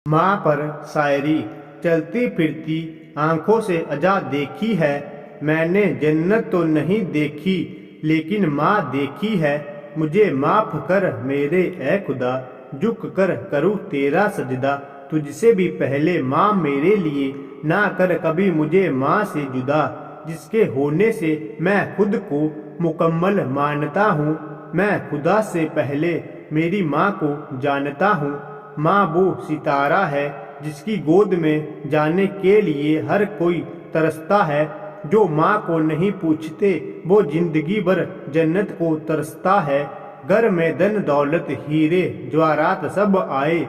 माँ पर शायरी। चलती फिरती आंखों से अजा देखी है मैंने, जन्नत तो नहीं देखी लेकिन माँ देखी है। मुझे माफ कर मेरे ए खुदा, झुक कर करूँ तेरा सजदा। तुझसे भी पहले माँ मेरे लिए, ना कर कभी मुझे माँ से जुदा। जिसके होने से मैं खुद को मुकम्मल मानता हूँ, मैं खुदा से पहले मेरी माँ को जानता हूँ। माँ वो सितारा है जिसकी गोद में जाने के लिए हर कोई तरसता है। जो माँ को नहीं पूछते वो जिंदगी भर जन्नत को तरसता है। घर में धन दौलत हीरे जवाहरात सब आए,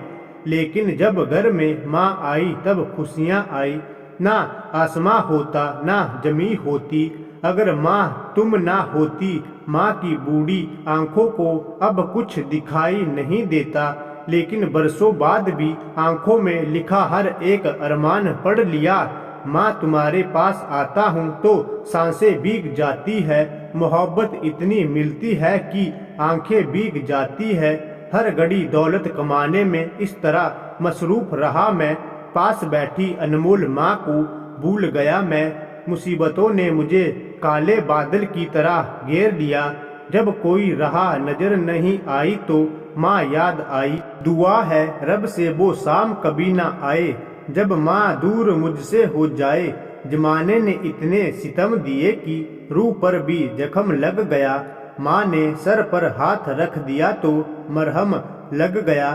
लेकिन जब घर में माँ आई तब खुशियाँ आई। ना आसमां होता ना जमी होती अगर माँ तुम ना होती। माँ की बूढ़ी आंखों को अब कुछ दिखाई नहीं देता, लेकिन बरसों बाद भी आंखों में लिखा हर एक अरमान पढ़ लिया। माँ तुम्हारे पास आता हूँ तो सांसें भीग जाती है, मोहब्बत इतनी मिलती है कि आंखें भीग जाती है। हर घड़ी दौलत कमाने में इस तरह मसरूफ रहा मैं, पास बैठी अनमोल माँ को भूल गया मैं। मुसीबतों ने मुझे काले बादल की तरह घेर लिया, जब कोई राह नजर नहीं आई तो माँ याद आई। दुआ है रब से वो शाम कभी ना आए, जब माँ दूर मुझसे हो जाए। जमाने ने इतने सितम दिए कि रूह पर भी जख्म लग गया। माँ ने सर पर हाथ रख दिया तो मरहम लग गया।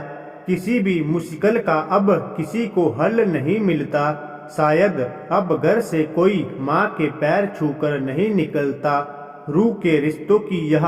किसी भी मुश्किल का अब किसी को हल नहीं मिलता, शायद अब घर से कोई माँ के पैर छूकर नहीं निकलता। रूह के रिश्तों की यह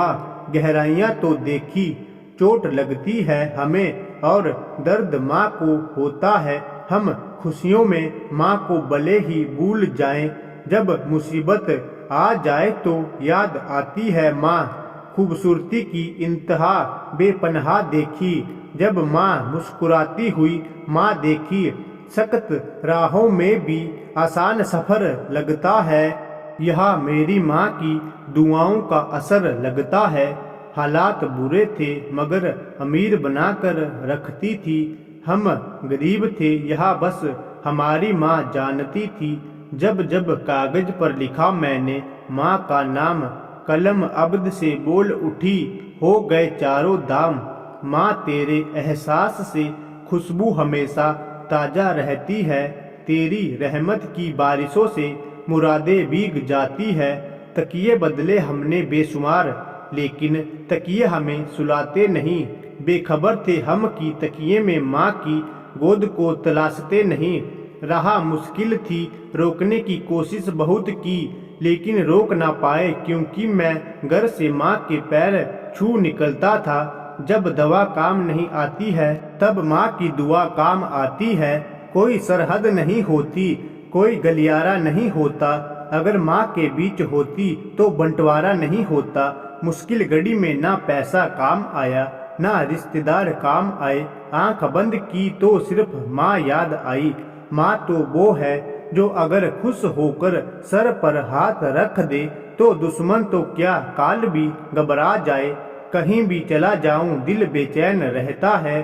गहराइयाँ तो देखी, चोट लगती है हमें और दर्द माँ को होता है। हम खुशियों में माँ को भले ही भूल जाएं, जब मुसीबत आ जाए तो याद आती है माँ। खूबसूरती की इंतहा बेपनाह देखी, जब माँ मुस्कुराती हुई माँ देखी। सख्त राहों में भी आसान सफर लगता है, यह मेरी माँ की दुआओं का असर लगता है। हालात बुरे थे मगर अमीर बनाकर रखती थी, हम गरीब थे यह बस हमारी माँ जानती थी। जब जब कागज पर लिखा मैंने माँ का नाम, कलम अब्द से बोल उठी हो गए चारों दाम। माँ तेरे एहसास से खुशबू हमेशा ताजा रहती है, तेरी रहमत की बारिशों से मुरादें भीग जाती है। तकिए बदले हमने बेशुमार, लेकिन तकिए हमें सुलाते नहीं। बेखबर थे हम कि तकिए में माँ की गोद को तलाशते नहीं। राह मुश्किल थी रोकने की कोशिश बहुत की, लेकिन रोक ना पाए क्योंकि मैं घर से माँ के पैर छू निकलता था। जब दवा काम नहीं आती है तब माँ की दुआ काम आती है। कोई सरहद नहीं होती, कोई गलियारा नहीं होता, अगर माँ के बीच होती तो बंटवारा नहीं होता। मुश्किल घड़ी में ना पैसा काम आया ना रिश्तेदार काम आए, आंख बंद की तो सिर्फ माँ याद आई। माँ तो वो है जो अगर खुश होकर सर पर हाथ रख दे तो दुश्मन तो क्या काल भी घबरा जाए। कहीं भी चला जाऊं दिल बेचैन रहता है,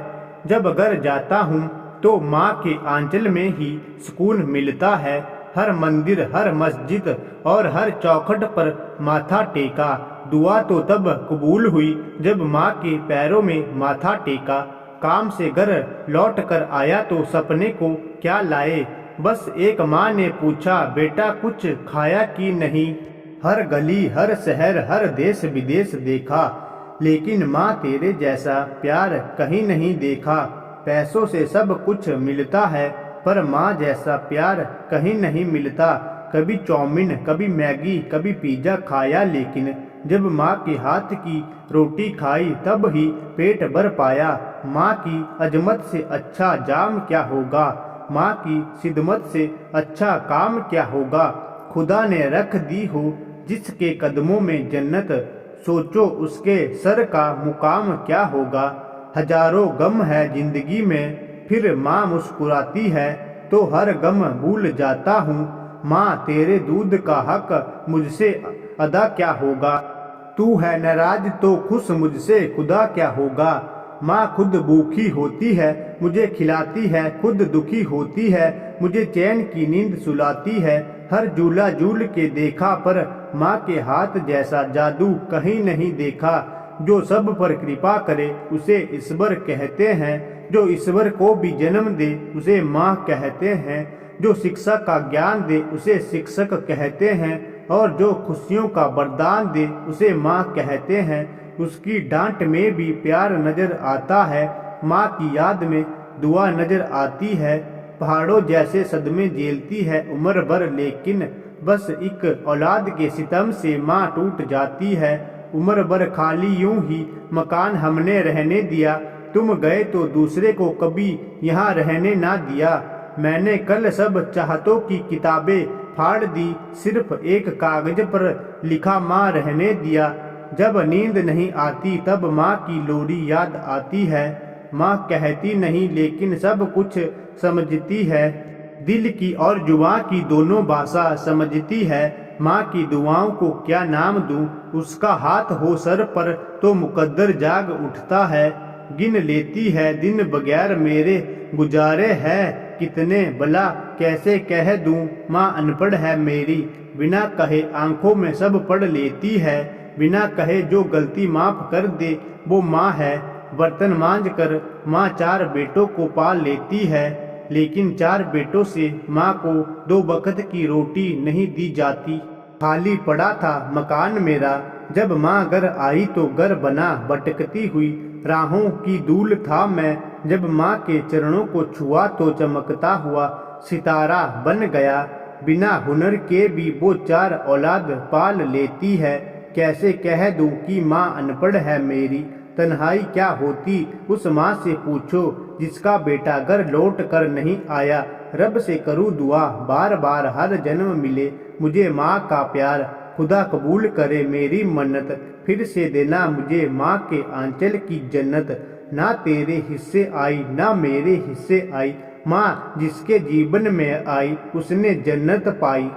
जब घर जाता हूँ तो माँ के आंचल में ही सुकून मिलता है। हर मंदिर हर मस्जिद और हर चौखट पर माथा टेका, दुआ तो तब कबूल हुई जब माँ के पैरों में माथा टेका। काम से घर लौट कर आया तो सपने को क्या लाए, बस एक माँ ने पूछा बेटा कुछ खाया कि नहीं। हर गली हर शहर हर देश विदेश देखा, लेकिन माँ तेरे जैसा प्यार कहीं नहीं देखा। पैसों से सब कुछ मिलता है पर माँ जैसा प्यार कहीं नहीं मिलता। कभी चाउमीन कभी मैगी कभी पिज्जा खाया, लेकिन जब माँ के हाथ की रोटी खाई तब ही पेट भर पाया। माँ की अजमत से अच्छा जाम क्या होगा, माँ की खिदमत से अच्छा काम क्या होगा। खुदा ने रख दी हो जिसके कदमों में जन्नत, सोचो उसके सर का मुकाम क्या होगा। हजारों गम है जिंदगी में फिर माँ मुस्कुराती है तो हर गम भूल जाता हूँ। माँ तेरे दूध का हक मुझसे अदा क्या होगा, तू है नाराज तो खुश मुझसे खुदा क्या होगा। माँ खुद भूखी होती है, मुझे खिलाती है, खुद दुखी होती है, मुझे चैन की नींद सुलाती है। हर झूला झूल के देखा पर माँ के हाथ जैसा जादू कहीं नहीं देखा। जो सब पर कृपा करे उसे ईश्वर कहते हैं, जो ईश्वर को भी जन्म दे उसे माँ कहते हैं, जो शिक्षा का ज्ञान दे उसे शिक्षक कहते हैं, और जो खुशियों का वरदान दे उसे माँ कहते हैं। उसकी डांट में भी प्यार नजर आता है, माँ की याद में दुआ नजर आती है। पहाड़ों जैसे सदमे झेलती है उम्र भर, लेकिन बस एक औलाद के सितम से माँ टूट जाती है। उम्र भर खाली यूं ही मकान हमने रहने दिया, तुम गए तो दूसरे को कभी यहाँ रहने ना दिया। मैंने कल सब चाहतों की किताबें फाड़ दी, सिर्फ एक कागज पर लिखा माँ रहने दिया। जब नींद नहीं आती तब माँ की लोरी याद आती है। माँ कहती नहीं लेकिन सब कुछ समझती है, दिल की और जुबां की दोनों भाषा समझती है। माँ की दुआओं को क्या नाम दूं, उसका हाथ हो सर पर तो मुकद्दर जाग उठता है। गिन लेती है दिन बगैर मेरे गुजारे हैं कितने, भला कैसे कह दूं माँ अनपढ़ है मेरी। बिना कहे आंखों में सब पढ़ लेती है, बिना कहे जो गलती माफ कर दे वो माँ है। बर्तन मांज कर माँ 4 बेटों को पाल लेती है, लेकिन 4 बेटों से माँ को 2 वक्त की रोटी नहीं दी जाती। खाली पड़ा था मकान मेरा, जब माँ घर आई तो घर बना। भटकती हुई राहों की धूल था मैं, जब माँ के चरणों को छुआ तो चमकता हुआ सितारा बन गया। बिना हुनर के भी वो 4 औलाद पाल लेती है। कैसे कह दूं कि माँ अनपढ़ है मेरी। तन्हाई क्या होती उस माँ से पूछो, जिसका बेटा घर लौट कर नहीं आया। रब से करूँ दुआ बार बार हर जन्म मिले मुझे माँ का प्यार। खुदा कबूल करे मेरी मन्नत, फिर से देना मुझे माँ के आंचल की जन्नत। ना तेरे हिस्से आई ना मेरे हिस्से आई, माँ जिसके जीवन में आई उसने जन्नत पाई।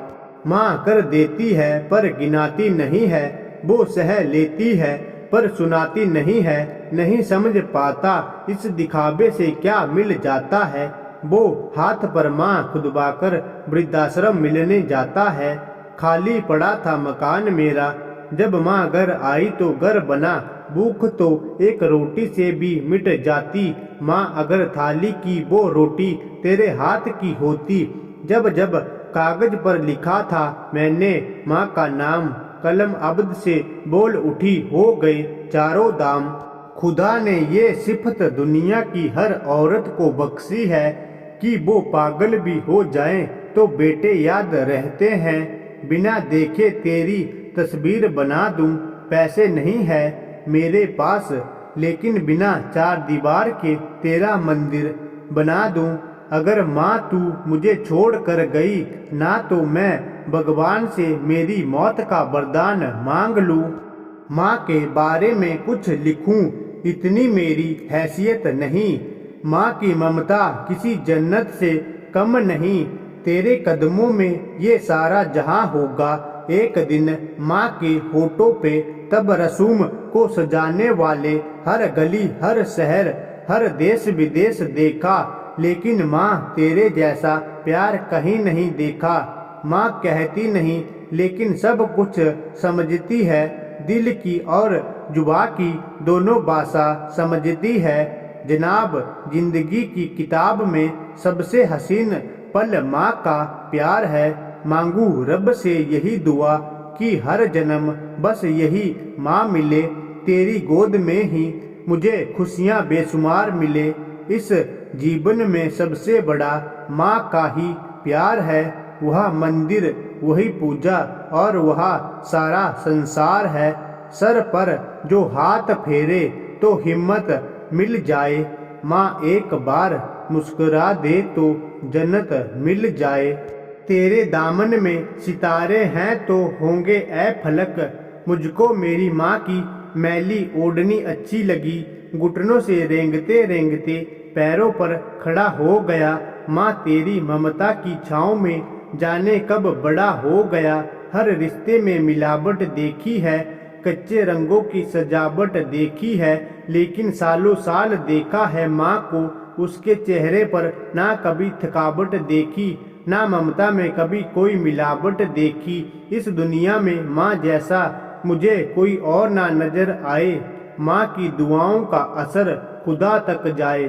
माँ कर देती है पर गिनाती नहीं है, वो सह लेती है पर सुनाती नहीं है। नहीं समझ पाता इस दिखावे से क्या मिल जाता है, वो हाथ पर माँ खुदबाकर वृद्धाश्रम मिलने जाता है। खाली पड़ा था मकान मेरा, जब माँ घर आई तो घर बना। भूख तो एक रोटी से भी मिट जाती, माँ अगर थाली की वो रोटी तेरे हाथ की होती। जब जब कागज पर लिखा था मैंने माँ का नाम, कलम अब्द से बोल उठी हो गए चारों दाम। खुदा ने ये सिफत दुनिया की हर औरत को बख्शी है, कि वो पागल भी हो जाएं तो बेटे याद रहते हैं। बिना देखे तेरी तस्वीर बना दूं, पैसे नहीं है मेरे पास, लेकिन बिना 4 दीवार के तेरा मंदिर बना दूं। अगर माँ तू मुझे छोड़ कर गई ना तो मैं भगवान से मेरी मौत का वरदान मांग लूं। माँ के बारे में कुछ लिखूं इतनी मेरी हैसियत नहीं, माँ की ममता किसी जन्नत से कम नहीं। तेरे कदमों में ये सारा जहां होगा एक दिन, माँ के होठों पे तब रसूम को सजाने वाले हर गली हर शहर हर देश विदेश देखा, लेकिन माँ तेरे जैसा प्यार कहीं नहीं देखा। माँ कहती नहीं लेकिन सब कुछ समझती है, दिल की और जुबां की दोनों भाषा समझती है। जनाब जिंदगी की किताब में सबसे हसीन पल माँ का प्यार है। मांगू रब से यही दुआ कि हर जन्म बस यही माँ मिले, तेरी गोद में ही मुझे खुशियाँ बेशुमार मिले। इस जीवन में सबसे बड़ा माँ का ही प्यार है, वह मंदिर वही पूजा और वह सारा संसार है। सर पर जो हाथ फेरे तो हिम्मत मिल जाए, माँ एक बार मुस्कुरा दे तो जन्नत मिल जाए। तेरे दामन में सितारे हैं तो होंगे ऐ फलक, मुझको मेरी माँ की मैली ओढ़नी अच्छी लगी। घुटनों से रेंगते रेंगते पैरों पर खड़ा हो गया, माँ तेरी ममता की छाँव में जाने कब बड़ा हो गया। हर रिश्ते में मिलावट देखी है, कच्चे रंगों की सजावट देखी है, लेकिन सालों साल देखा है माँ को। उसके चेहरे पर ना कभी थकावट देखी, ना ममता में कभी कोई मिलावट देखी। इस दुनिया में माँ जैसा मुझे कोई और ना नजर आए। माँ की दुआओं का असर खुदा तक जाए।